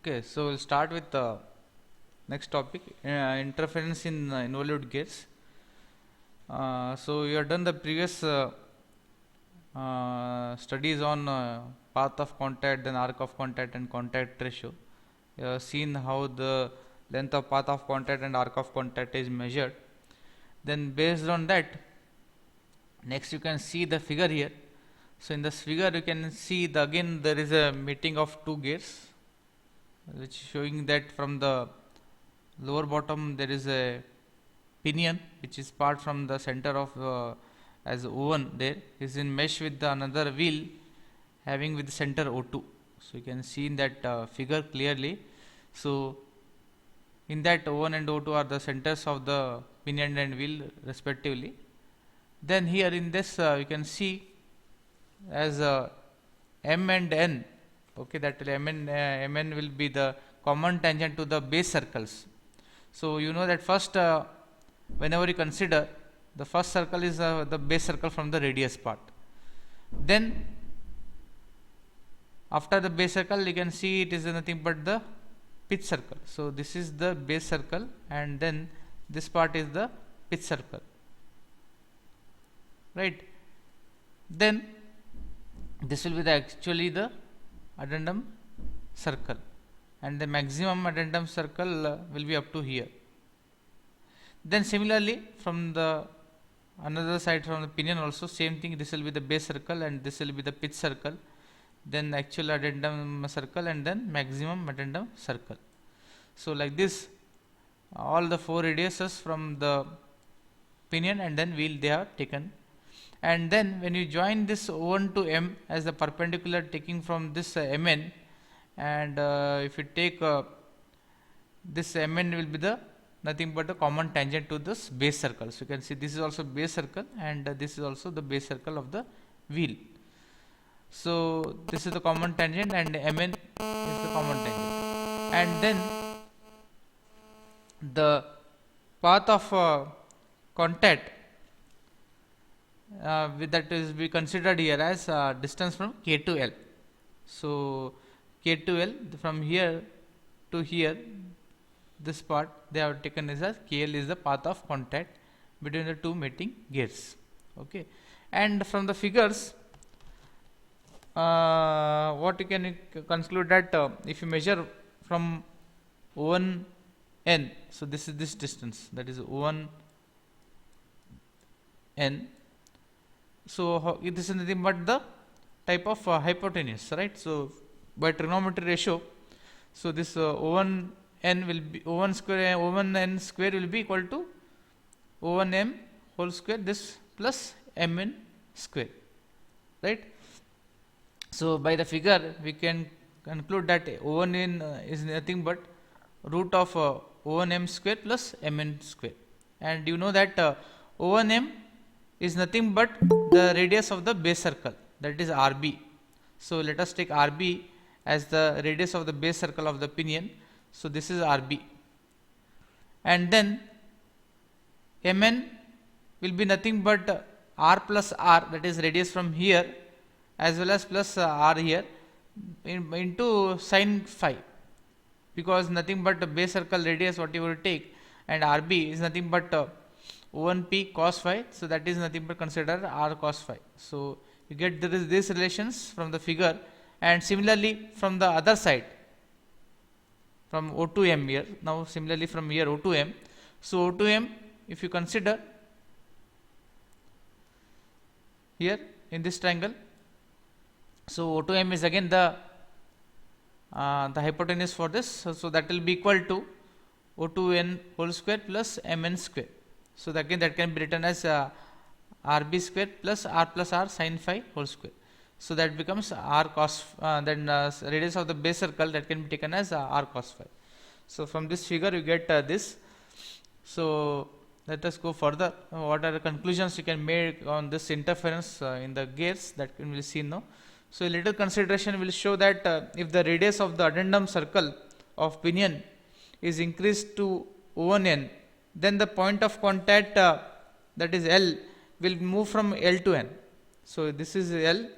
Okay, so we'll start with the next topic, interference in involute gears. So you have done the previous studies on path of contact, then arc of contact and contact ratio. You have seen how the length of path of contact and arc of contact is measured. Then based on that, next you can see the figure here. So in this figure you can see again there is a meeting of two gears, which showing that from the lower bottom there is a pinion which is part from the center of as O1 there is in mesh with the another wheel having with the center O2. So you can see in that figure clearly. So in that O1 and O2 are the centers of the pinion and wheel respectively. Then here in this you can see as M and N, okay, that Mn will be the common tangent to the base circles. So you know that first whenever you consider the first circle is the base circle from the radius part, then after the base circle you can see it is nothing but the pitch circle. So this is the base circle and then this part is the pitch circle, right? Then this will be the actually the addendum circle and the maximum addendum circle will be up to here. Then similarly from the another side from the pinion also same thing, this will be the base circle and this will be the pitch circle, then actual addendum circle and then maximum addendum circle. So like this all the four radiuses from the pinion and then wheel they are taken. And then when you join this O1 to M as the perpendicular taking from this Mn, and if you take this Mn will be the nothing but a common tangent to this base circle. So you can see this is also base circle and this is also the base circle of the wheel. So this is the common tangent and Mn is the common tangent, and then the path of contact with that is be considered here as distance from K to L. So K to L from here to here, this part they have taken as KL is the path of contact between the two mating gears. Okay, and from the figures what you can conclude that if you measure from O1 N, so this is this distance, that is O1 N. So this is nothing but the type of hypotenuse, right? So by trigonometry ratio, so this O1 N will be O1 square, O1 N square will be equal to O1 M whole square, this plus Mn square, right? So by the figure we can conclude that O1 N is nothing but root of O1 M square plus Mn square, and you know that O1 M is nothing but the radius of the base circle, that is RB. So let us take RB as the radius of the base circle of the pinion. So this is RB, and then Mn will be nothing but R plus R, that is radius from here as well as plus R here into sin phi, because nothing but the base circle radius what you will take, and RB is nothing but O1p cos phi, so that is nothing but consider R cos phi. So you get there is this relations from the figure, and similarly from the other side from O to M here, now similarly from here O to M. So O to M if you consider here in this triangle, so O to M is again the hypotenuse for this, so that will be equal to O2n whole square plus Mn square. So that can be written as RB square plus R sin phi whole square. So that becomes R cos, then radius of the base circle that can be taken as R cos phi. So from this figure you get this. So let us go further. What are the conclusions you can make on this interference in the gears, that can be seen now. So a little consideration will show that if the radius of the addendum circle of pinion is increased to O1n, then the point of contact that is L will move from L to N. So this is L,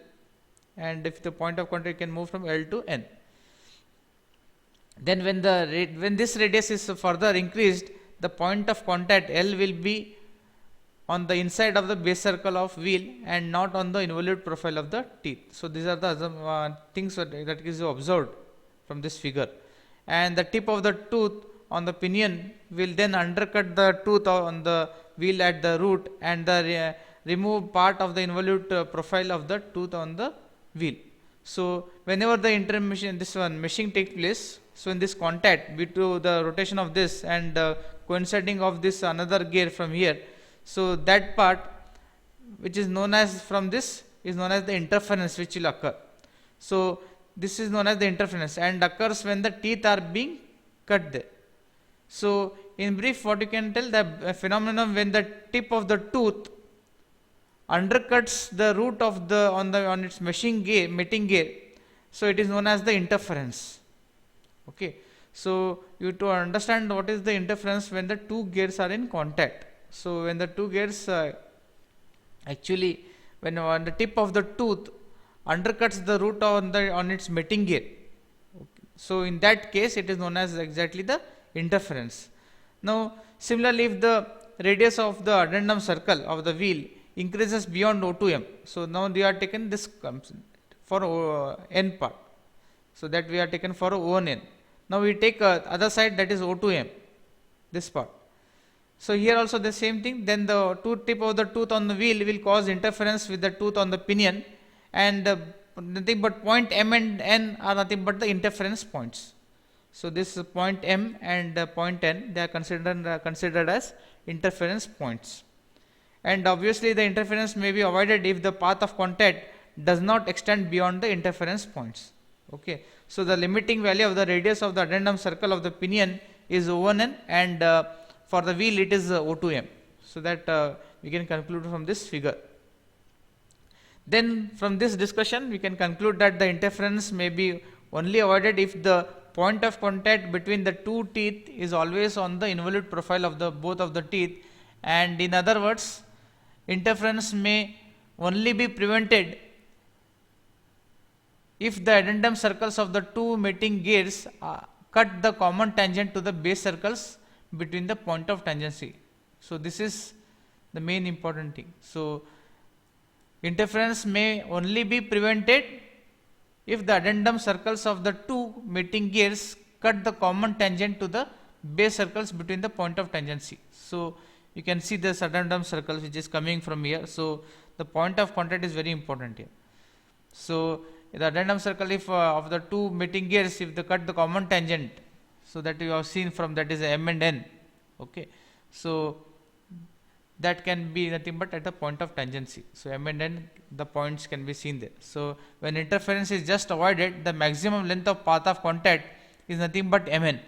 and if the point of contact can move from L to N. Then when this radius is further increased, the point of contact L will be on the inside of the base circle of wheel and not on the involute profile of the teeth. So these are the things that is observed from this figure. And the tip of the tooth on the pinion will then undercut the tooth on the wheel at the root and the remove part of the involute profile of the tooth on the wheel. So whenever the intermission, this one meshing takes place, so in this contact between the rotation of this and coinciding of this another gear from here, so that part which is known as from this is known as the interference which will occur. So this is known as the interference and occurs when the teeth are being cut there. So in brief, what you can tell, the phenomenon when the tip of the tooth undercuts the root of the on its meeting gear, so it is known as the interference. Okay, so you to understand what is the interference when the two gears are in contact. So when the two gears actually when the tip of the tooth undercuts the root on its meeting gear, okay, so in that case it is known as exactly the interference. Now similarly, if the radius of the addendum circle of the wheel increases beyond O2m, so now we are taken this for n part, so that we are taken for O1n. Now we take other side, that is O2m, this part. So here also the same thing, then the tip of the tooth on the wheel will cause interference with the tooth on the pinion, and nothing but point M and N are nothing but the interference points. So this point M and point N, they are considered as interference points. And obviously the interference may be avoided if the path of contact does not extend beyond the interference points. Okay, so the limiting value of the radius of the addendum circle of the pinion is O1n, and for the wheel it is O2m. So that we can conclude from this figure. Then from this discussion we can conclude that the interference may be only avoided if the point of contact between the two teeth is always on the involute profile of the both of the teeth, and in other words, interference may only be prevented if the addendum circles of the two meeting gears cut the common tangent to the base circles between the point of tangency. So this is the main important thing. So interference may only be prevented if the addendum circles of the two meeting gears cut the common tangent to the base circles between the point of tangency. So you can see this addendum circle which is coming from here. So the point of contact is very important here. So the addendum circle, if of the two meeting gears, if they cut the common tangent, so that you have seen from, that is M and N. Okay, so that can be nothing but at the point of tangency. So M and N, the points can be seen there. So when interference is just avoided, the maximum length of path of contact is nothing but Mn.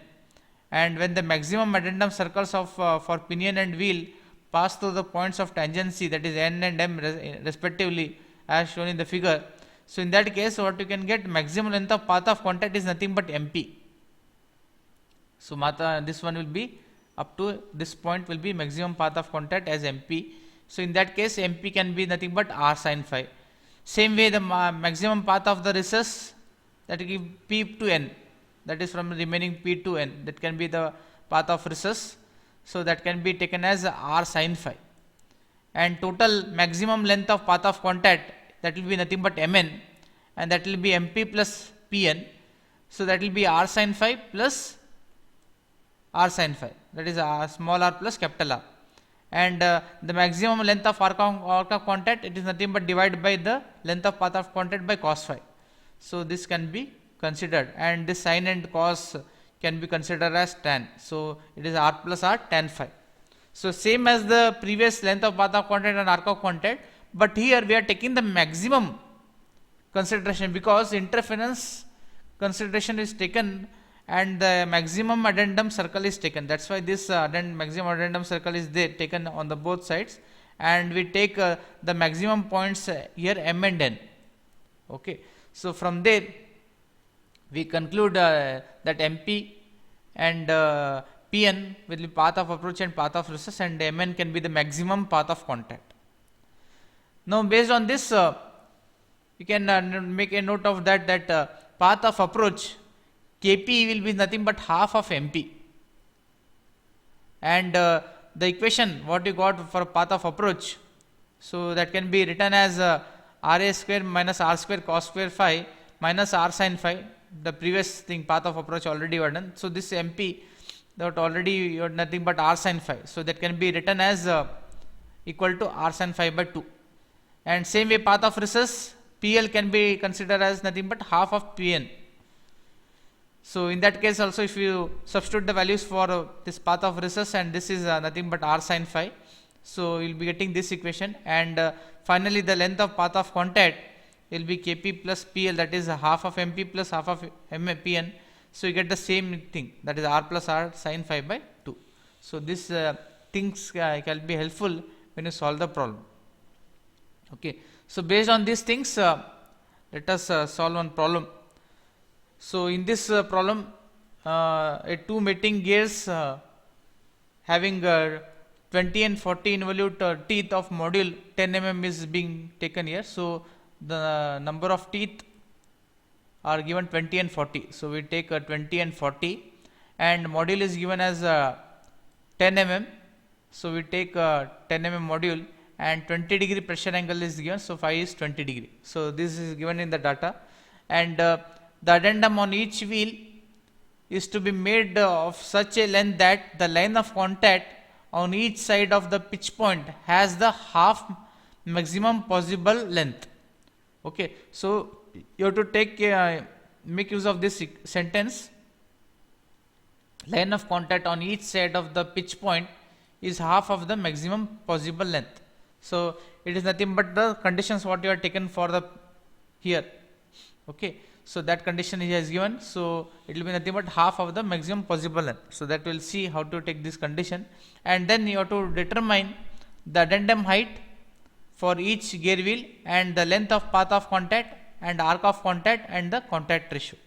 And when the maximum addendum circles of for pinion and wheel pass through the points of tangency, that is N and M respectively, as shown in the figure, so in that case what you can get, maximum length of path of contact is nothing but MP. So this one will be up to this point will be maximum path of contact as MP. So in that case MP can be nothing but R sin phi. Same way the maximum path of the recess, that will give P to N, that is from remaining P to N, that can be the path of recess. So that can be taken as R sin phi. And total maximum length of path of contact, that will be nothing but Mn, and that will be MP plus Pn. So that will be R sin phi plus R sin phi, that is small r plus capital R. And the maximum length of arc of contact, it is nothing but divided by the length of path of contact by cos phi. So this can be considered, and this sin and cos can be considered as tan. So it is R plus R tan phi. So same as the previous length of path of contact and arc of contact, but here we are taking the maximum consideration because interference consideration is taken and the maximum addendum circle is taken. That's why this maximum addendum circle is there, taken on the both sides, and we take the maximum points here M and N. Okay, so from there we conclude that MP and Pn will be path of approach and path of recess, and Mn can be the maximum path of contact. Now based on this you can make a note of that path of approach Kp will be nothing but half of Mp. And the equation what you got for path of approach, so that can be written as Ra square minus R square cos square phi minus R sin phi. The previous thing, path of approach, already were done. So this Mp, that already you are nothing but R sin phi. So that can be written as equal to R sin phi by 2. And same way path of recess, PL can be considered as nothing but half of Pn. So in that case also, if you substitute the values for this path of recess, and this is nothing but R sin phi, so you will be getting this equation. And finally the length of path of contact will be Kp plus PL, that is half of Mp plus half of Pn. So you get the same thing, that is R plus R sin phi by 2. So this things can be helpful when you solve the problem. Okay, so based on these things, let us solve one problem. So in this problem, a two mating gears having 20 and 40 involute teeth of module 10 mm is being taken here. So the number of teeth are given 20 and 40. So we take 20 and 40, and module is given as 10 mm. So we take 10 mm module, and 20 degree pressure angle is given. So phi is 20 degree. So this is given in the data. And the addendum on each wheel is to be made of such a length that the line of contact on each side of the pitch point has the half maximum possible length. Okay, so you have to take make use of this sentence. Line of contact on each side of the pitch point is half of the maximum possible length. So it is nothing but the conditions what you are taken for the here. Okay, so that condition is given. So it will be nothing but half of the maximum possible length. So that we'll see how to take this condition, and then you have to determine the addendum height for each gear wheel, and the length of path of contact, and arc of contact, and the contact ratio.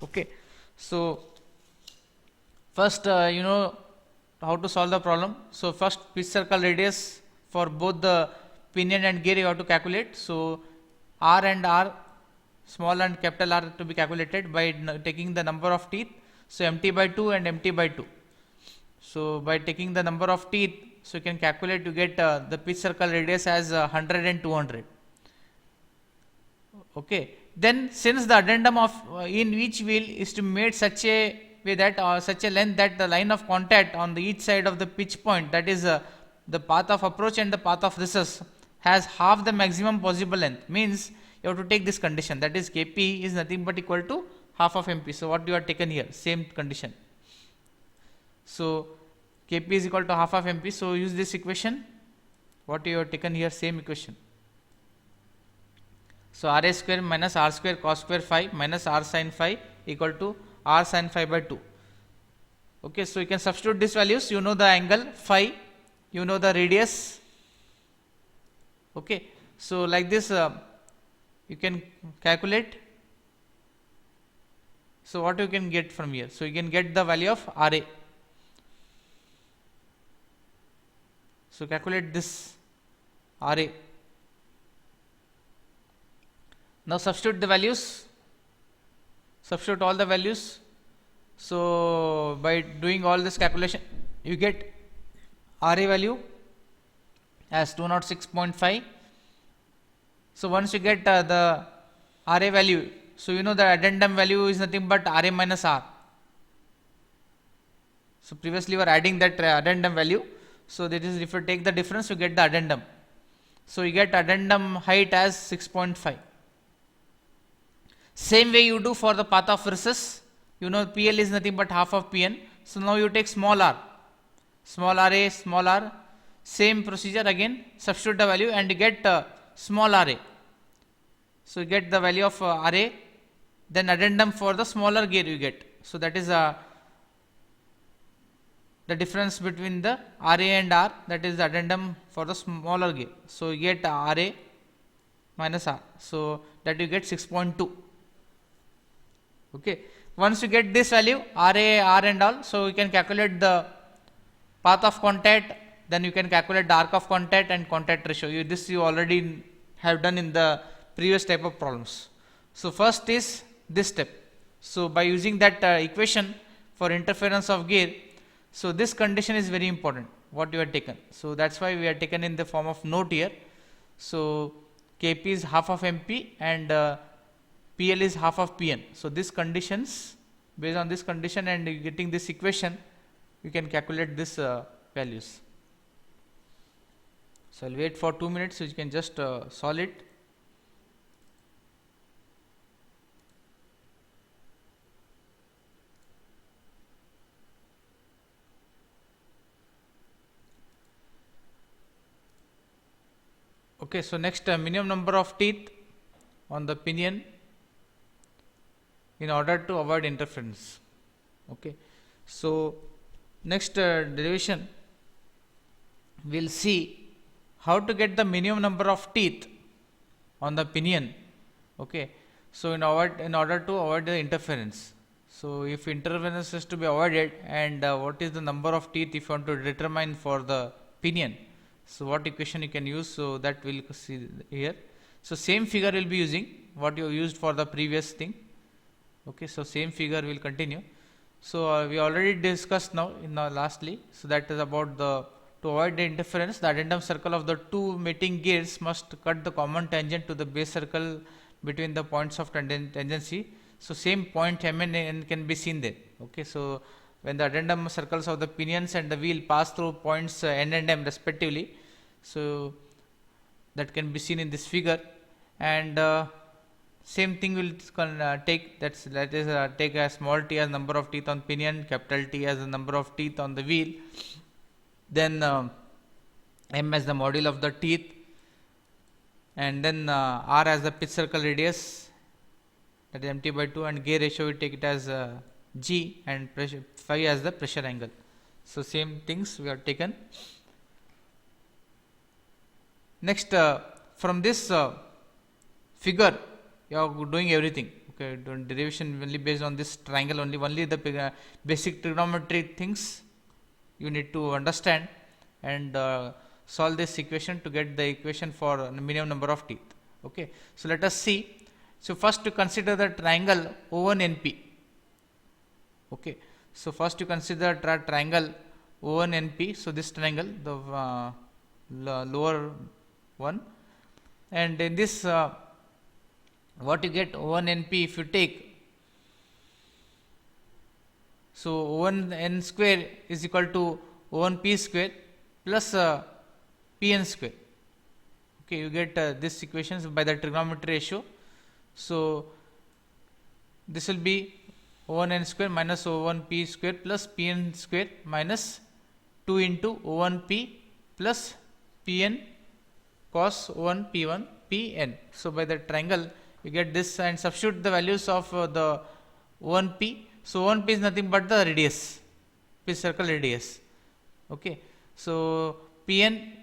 Okay, so first you know how to solve the problem. So first, pitch circle radius for both the pinion and gear you have to calculate. So R and R, small and capital R, to be calculated by taking the number of teeth. So MT by 2 and MT by 2. So by taking the number of teeth, so you can calculate to get the pitch circle radius as 100 and 200. Okay, then since the addendum of in each wheel is to be made such a way that such a length that the line of contact on the each side of the pitch point, that is the path of approach and the path of recess, has half the maximum possible length, means you have to take this condition, that is Kp is nothing but equal to half of Mp. So what you are taken here, same condition. So Kp is equal to half of Mp. So use this equation, what you have taken here, same equation. So Ra square minus R square cos square phi minus R sin phi equal to R sin phi by 2. Okay, so you can substitute these values. You know the angle phi, you know the radius. Okay, so like this you can calculate. So what you can get from here? So you can get the value of Ra. So calculate this Ra. Now substitute the values. Substitute all the values. So by doing all this calculation, you get Ra value as 206.5. So once you get the Ra value, so you know the addendum value is nothing but Ra minus R. So previously we were adding that addendum value. So that is, if you take the difference, you get the addendum. So you get addendum height as 6.5. Same way you do for the path of recess. You know PL is nothing but half of Pn. So now you take small r, small ra, small r. Same procedure again. Substitute the value and you get small ra. So you get the value of ra. Then addendum for the smaller gear you get. So that is the difference between the Ra and R, that is the addendum for the smaller gear. So you get Ra minus R. So that you get 6.2. Okay. Once you get this value, Ra, R and all, so you can calculate the path of contact, then you can calculate the arc of contact and contact ratio. This you already have done in the previous type of problems. So first is this step. So by using that equation for interference of gear, so this condition is very important what you have taken. So that's why we are taken in the form of note here. So Kp is half of Mp and PL is half of Pn. So these conditions, based on this condition and getting this equation, you can calculate this values. So I'll wait for 2 minutes so you can just solve it. Okay, so next minimum number of teeth on the pinion in order to avoid interference. Okay, so next derivation we'll see how to get the minimum number of teeth on the pinion. Okay, so in order to avoid the interference. So if interference is to be avoided, and what is the number of teeth if you want to determine for the pinion, so what equation you can use, so that we'll see here. So same figure will be using what you used for the previous thing. Okay, so same figure will continue. So we already discussed now in lastly, so that is about the, to avoid the interference, the addendum circle of the two meeting gears must cut the common tangent to the base circle between the points of tangency. So same point M and N can be seen there. Okay, so when the addendum circles of the pinions and the wheel pass through points N and M respectively, so that can be seen in this figure, and same thing will take, that is take a small t as number of teeth on pinion, capital T as the number of teeth on the wheel, then M as the module of the teeth, and then R as the pitch circle radius, that is mt by 2, and gear ratio we take it as G, and pressure phi as the pressure angle. So same things we have taken. Next, from this figure you are doing everything. Okay, derivation only based on this triangle only the basic trigonometry things you need to understand, and solve this equation to get the equation for the minimum number of teeth. Okay, so let us see. So first to consider the triangle O1NP. Okay, so first you consider triangle O1NP. So this triangle, the lower one, and in this what you get O1NP if you take, so O1N square is equal to O1P square plus Pn square. Okay, you get this equations by the trigonometry ratio. So this will be O1N square minus O1P square plus Pn square minus 2 into O1P plus Pn cos O1 P1 Pn. So by the triangle you get this, and substitute the values of the O1P. So O1P is nothing but the radius, pitch circle radius. Okay, so Pn,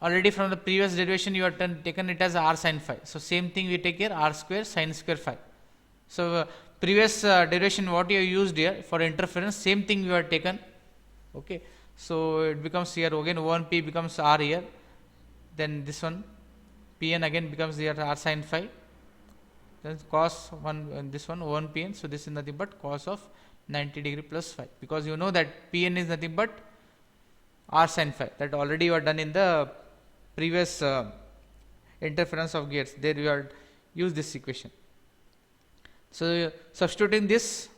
already from the previous derivation you have taken it as r sin phi. So same thing we take here, r square sin square phi. So previous derivation what you have used here for interference, same thing you have taken. Okay, so it becomes here again O1P becomes r here, then this one Pn again becomes here r sin phi, then cos 1 and this one O1Pn. So this is nothing but cos of 90 degree plus phi, because you know that Pn is nothing but r sin phi, that already you are done in the previous interference of gears. There you are use this equation. So substituting this,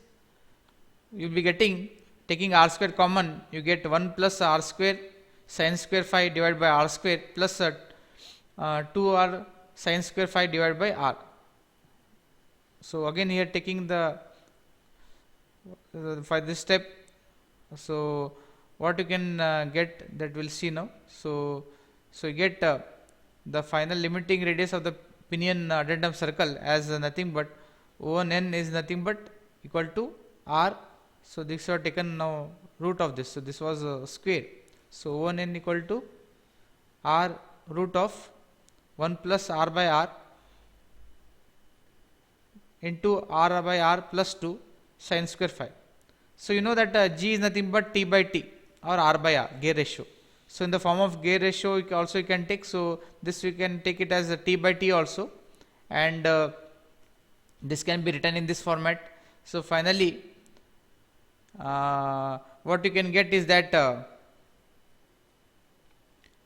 you will be getting, taking r square common, you get 1 plus r square sin square phi divided by r square plus 2r sin square phi divided by r. So again here taking the for this step, so what you can get, that we'll see now. So you get the final limiting radius of the pinion addendum circle as nothing but O1N is nothing but equal to r. So this was taken now root of this. So this was square. So O1N equal to r root of 1 plus r by r into r by r plus 2 sin square phi. So you know that G is nothing but T by T or R by R, gear ratio. So in the form of gear ratio also you can take, so this we can take it as a T by T also, and this can be written in this format. So finally what you can get is that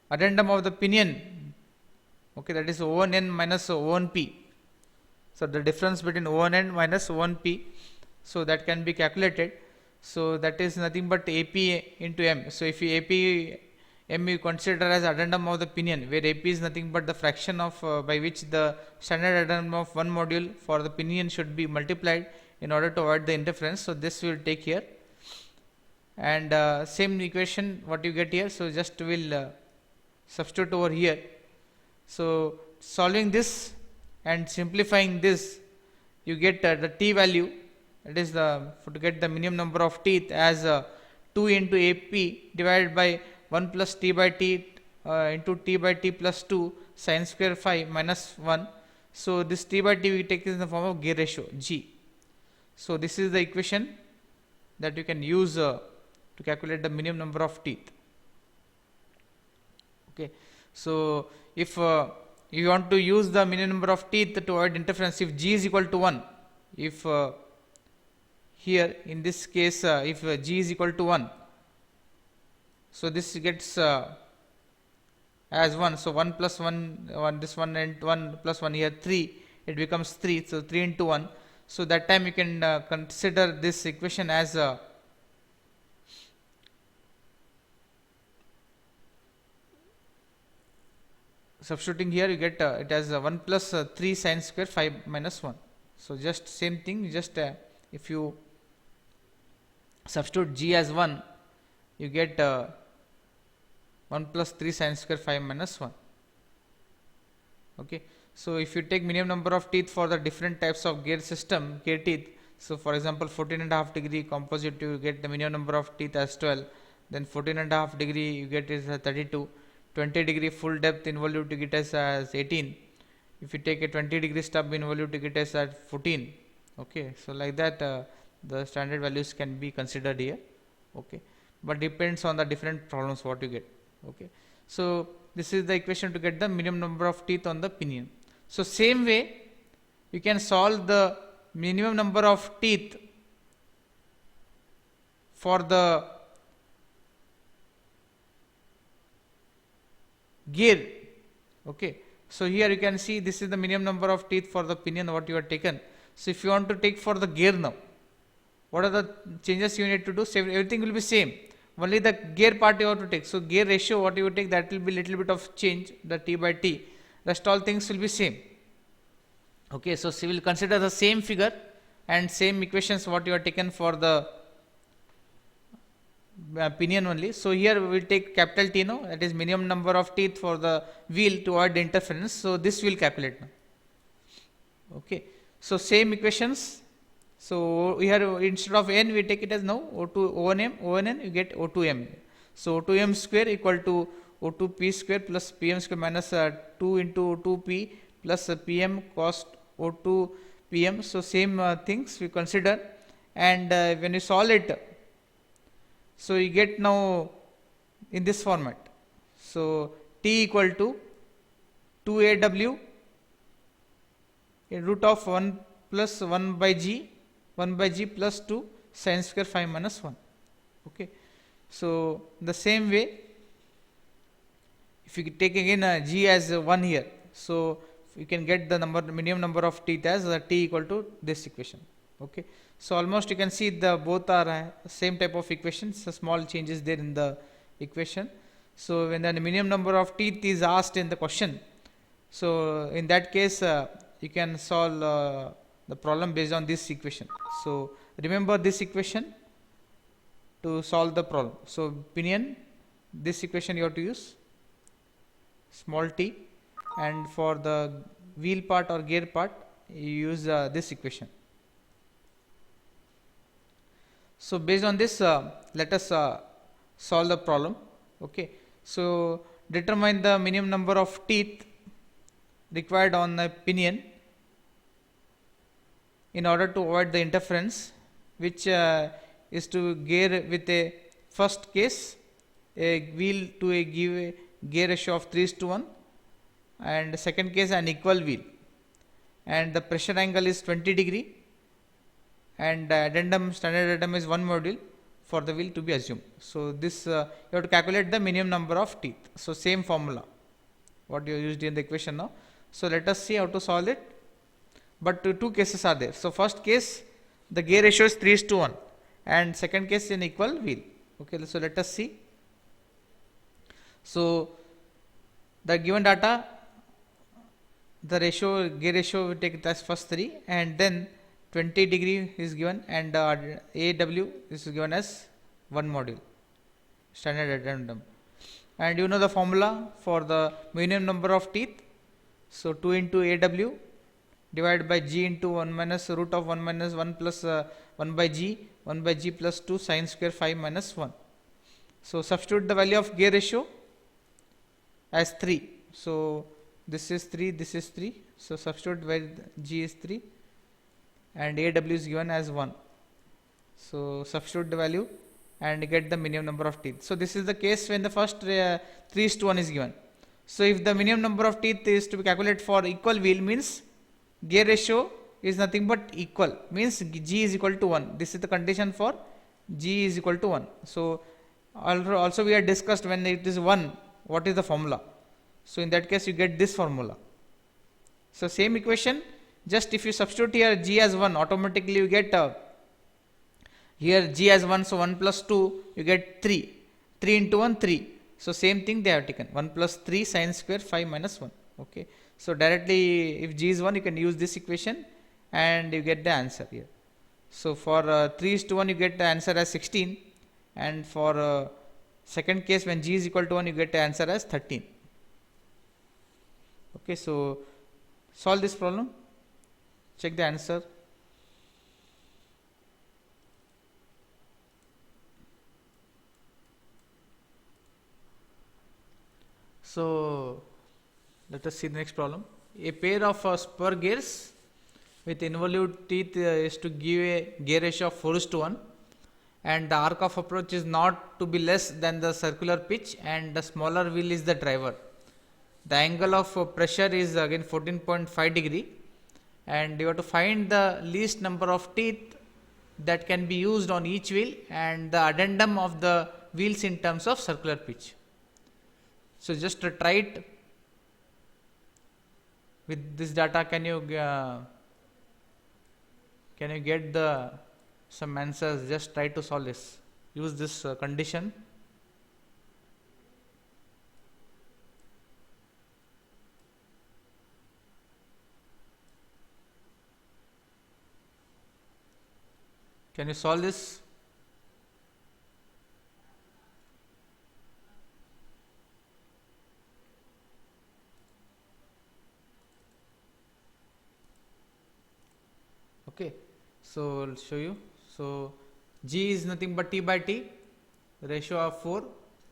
addendum of the pinion, okay, that is O1n minus O1p. So the difference between O1n minus O1p, so that can be calculated. So that is nothing but AP into M. So if you AP M you consider as addendum of the pinion, where AP is nothing but the fraction of by which the standard addendum of one module for the pinion should be multiplied in order to avoid the interference. So this we will take here, and same equation what you get here. So just will substitute over here. So solving this and simplifying this, you get the t value, that is to get the minimum number of teeth as 2 into AP divided by 1 plus t by t into t by t plus 2 sine square phi minus 1. So this t by t we take in the form of gear ratio G. So this is the equation that you can use to calculate the minimum number of teeth. Okay, so if you want to use the minimum number of teeth to avoid interference, if G is equal to 1, if here in this case if G is equal to 1, so this gets as 1, so 1 plus 1, this 1 and 1 plus 1 here 3, it becomes 3, so 3 into 1. So that time you can consider this equation as substituting here, you get it as 1 plus 3 sine square phi minus 1. So just same thing, just if you substitute G as 1, you get 1 plus 3 sine square phi minus 1. Okay, so if you take minimum number of teeth for the different types of gear system, gear teeth, so for example 14.5 degree composite, you get the minimum number of teeth as 12, then 14.5 degree you get is 32, 20 degree full depth involute you get as 18, if you take a 20 degree stub involute you get as 14. Okay, so like that the standard values can be considered here. Okay, but depends on the different problems what you get. Okay, so this is the equation to get the minimum number of teeth on the pinion. So same way you can solve the minimum number of teeth for the gear. Okay, so here you can see this is the minimum number of teeth for the pinion what you have taken. So if you want to take for the gear now, what are the changes you need to do? Everything will be same, only the gear part you have to take. So gear ratio what you take, that will be little bit of change, the t by t, rest all things will be same. Okay, so we will consider the same figure and same equations what you have taken for the pinion only. So here we will take capital T now, that is minimum number of teeth for the wheel to avoid the interference. So this we will calculate now. Okay, so same equations. So here instead of n we take it as now O2 O1m, O1n you get O2m. So O2m square equal to O2p square plus pm square minus 2 into O2p plus pm cos O2 pm. So same things we consider, and when you solve it, so you get now in this format. So T equal to 2aw in root of 1 plus 1 by g plus 2 sine square phi minus 1. Okay, so the same way if you take again g as 1 here, so you can get the minimum number of teeth as t equal to this equation. Okay, so almost you can see the both are same type of equations, so small changes there in the equation. So when the minimum number of teeth is asked in the question, so in that case you can solve the problem based on this equation. So remember this equation to solve the problem. So pinion, this equation you have to use, small t, and for the wheel part or gear part you use this equation. So based on this let us solve the problem. Okay, so determine the minimum number of teeth required on the pinion in order to avoid the interference, which is to gear with a first case a wheel to a give a gear ratio of 3:1, and second case an equal wheel, and the pressure angle is 20 degree, and addendum, standard addendum is 1 module for the wheel to be assumed. So this you have to calculate the minimum number of teeth. So same formula what you used in the equation now. So let us see how to solve it. But two cases are there. So first case, the gear ratio is 3:1, and second case an equal wheel. Okay, so let us see. So the given data, the ratio, gear ratio, we take it as first 3, and then 20 degree is given, and AW is given as 1 module, standard addendum. And you know the formula for the minimum number of teeth. So 2 into AW divided by G into 1 minus root of 1 minus 1 plus 1 by G plus 2 sine square 5 minus 1. So substitute the value of gear ratio as 3. So this is 3, this is 3. So substitute where G is 3 and AW is given as 1. So substitute the value and get the minimum number of teeth. So this is the case when the first 3:1 is given. So if the minimum number of teeth is to be calculated for equal wheel, means gear ratio is nothing but equal, means G is equal to 1. This is the condition for G is equal to 1. So also we had discussed when it is 1, what is the formula. So in that case you get this formula. So same equation, just if you substitute here G as 1, automatically you get here G as 1, so 1 plus 2 you get 3. 3 into 1, 3. So same thing they have taken, 1 plus 3 sine square 5 minus 1. Okay. So directly if G is 1, you can use this equation and you get the answer here. So for 3:1 you get the answer as 16, and for second case when G is equal to 1 you get the answer as 13. Okay, so solve this problem, check the answer. So let us see the next problem. A pair of spur gears with involute teeth is to give a gear ratio of 4:1, and the arc of approach is not to be less than the circular pitch, and the smaller wheel is the driver. The angle of pressure is again 14.5 degree, and you have to find the least number of teeth that can be used on each wheel and the addendum of the wheels in terms of circular pitch. So just try it with this data. Can you get the some answers? Just try to solve this. Use this condition. Can you solve this? Okay, so I'll show you. So G is nothing but T by T, ratio of 4,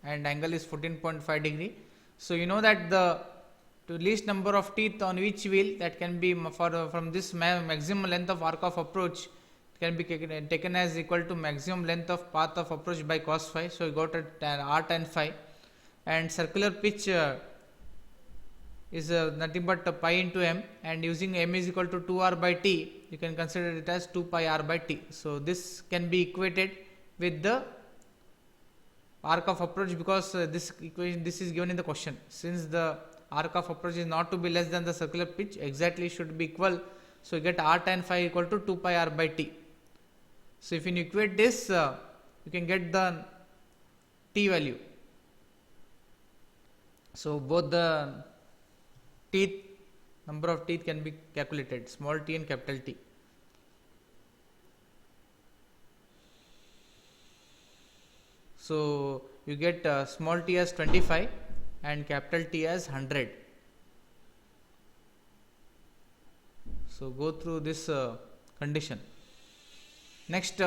and angle is 14.5 degree. So you know that the least number of teeth on each wheel that can be from this maximum length of arc of approach can be taken as equal to maximum length of path of approach by cos phi. So you got it r tan phi, and circular pitch is nothing but pi into m, and using m is equal to 2r by t, you can consider it as 2 pi r by t. So this can be equated with the arc of approach, because this equation, this is given in the question. Since the arc of approach is not to be less than the circular pitch, exactly should be equal. So you get r tan phi equal to 2 pi r by t. So if you equate this, you can get the t value. So both the teeth, number of teeth can be calculated, small t and capital T. So you get small t as 25 and capital T as 100. So go through this condition. Next,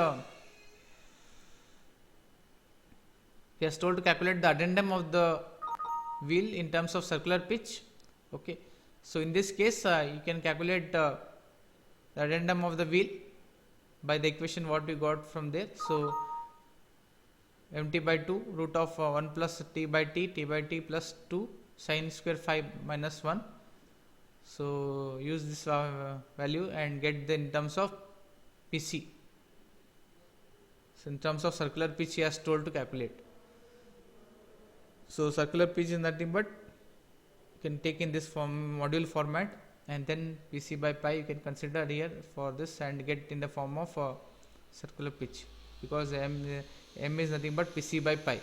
he has told to calculate the addendum of the wheel in terms of circular pitch. Okay, so in this case you can calculate the addendum of the wheel by the equation what we got from there. So mt by 2 root of 1 plus t by t plus 2 sine square 5 minus 1. So use this value and get the in terms of PC. So in terms of circular pitch, he has told to calculate. So circular pitch is nothing but you can take in this form module format, and then PC by pi you can consider here for this and get in the form of circular pitch, because m is nothing but PC by pi.